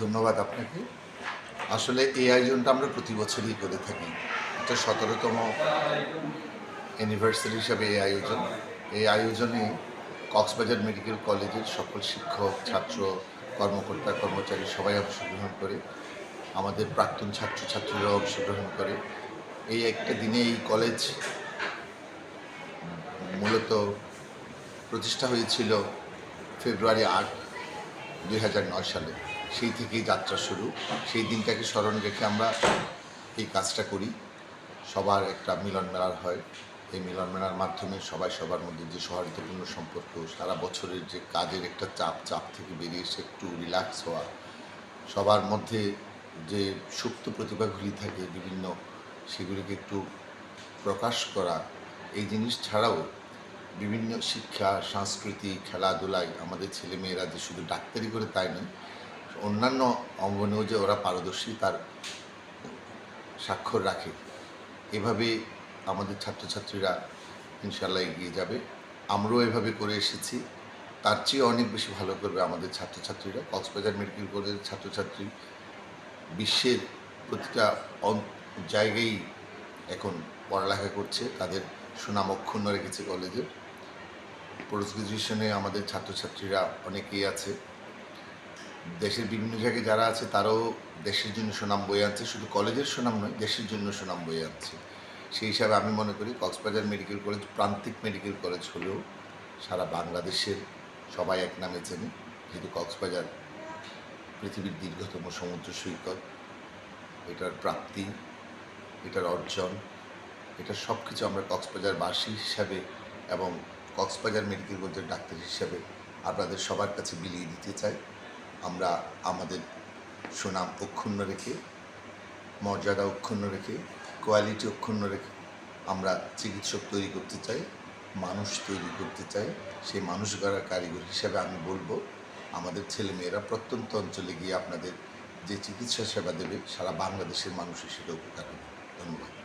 ধন্যবাদ আপনাকে। আসলে এই আয়োজনটা আমরা প্রতি বছরই করে থাকি। এটা ১৭তম অ্যানিভার্সারি হিসাবে এই আয়োজনে কক্সবাজার মেডিকেল কলেজের সকল শিক্ষক, ছাত্র, কর্মকর্তা, কর্মচারী সবাই অংশগ্রহণ করে। আমাদের প্রাক্তন ছাত্রছাত্রীরাও অংশগ্রহণ করে। এই একটা দিনে এই কলেজ মূলত প্রতিষ্ঠা হয়েছিল ফেব্রুয়ারি ৮, ২০০৯ সালে। সেই থেকেই যাত্রা শুরু। সেই দিনটাকে স্মরণ রেখে আমরা এই কাজটা করি। সবার একটা মিলন মেলার হয়। এই মিলন মেলার মাধ্যমে সবাই সবার মধ্যে যে সৌহার্দ্যপূর্ণ সম্পর্ক, সারা বছরের যে কাজের একটা চাপ থেকে বেরিয়ে এসে একটু রিল্যাক্স হওয়া, সবার মধ্যে যে সুপ্ত প্রতিভাগুলি থাকে বিভিন্ন, সেগুলিকে একটু প্রকাশ করা, এই জিনিস ছাড়াও বিভিন্ন শিক্ষা, সংস্কৃতি, খেলাধুলায় আমাদের ছেলেমেয়েরা যে শুধু ডাক্তারি করে তাই নয়, অন্যান্য অঙ্গনেও যে ওরা পারদর্শী তার স্বাক্ষর রাখে। এভাবে আমাদের ছাত্রছাত্রীরা ইনশাল্লাহ এগিয়ে যাবে। আমরাও এভাবে করে এসেছি, তার চেয়ে অনেক বেশি ভালো করবে আমাদের ছাত্রছাত্রীরা। কক্সবাজার মেডিকেল কলেজের ছাত্রছাত্রী বিশ্বের প্রতিটা জায়গায় এখন পড়ালেখা করছে, তাদের সুনাম অক্ষুণ্ণ রেখেছে কলেজের। পোস্ট গ্রাজুয়েশনে আমাদের ছাত্রছাত্রীরা অনেকেই আছে। দেশের বিভিন্ন জায়গায় যারা আছে তারাও দেশের জন্য সুনাম বয়ে আনছে, শুধু কলেজের সুনাম নয়, দেশের জন্য সুনাম বয়ে আনছে। সেই হিসাবে আমি মনে করি কক্সবাজার মেডিকেল কলেজ প্রান্তিক মেডিকেল কলেজ হলেও সারা বাংলাদেশের সবাই এক নামে চেনে, যেহেতু কক্সবাজার পৃথিবীর দীর্ঘতম সমুদ্র সৈকত। এটার প্রাপ্তি, এটার অর্জন, এটার সব কিছু আমরা কক্সবাজারবাসী হিসাবে এবং কক্সবাজার মেডিকেল কলেজের ডাক্তার হিসাবে আপনাদের সবার কাছে বিলিয়ে দিতে চাই। আমরা আমাদের সুনাম অক্ষুণ্ণ রেখে, মর্যাদা অক্ষুণ্ণ রেখে, কোয়ালিটি অক্ষুণ্ণ রেখে আমরা চিকিৎসক তৈরি করতে চাই, মানুষ তৈরি করতে চাই। সেই মানুষ গড়ার কারিগর হিসাবে আমি বলবো আমাদের ছেলেমেয়েরা প্রত্যন্ত অঞ্চলে গিয়ে আপনাদের যে চিকিৎসা সেবা দেবে সারা বাংলাদেশের মানুষের সেটা উপকার হবে। ধন্যবাদ।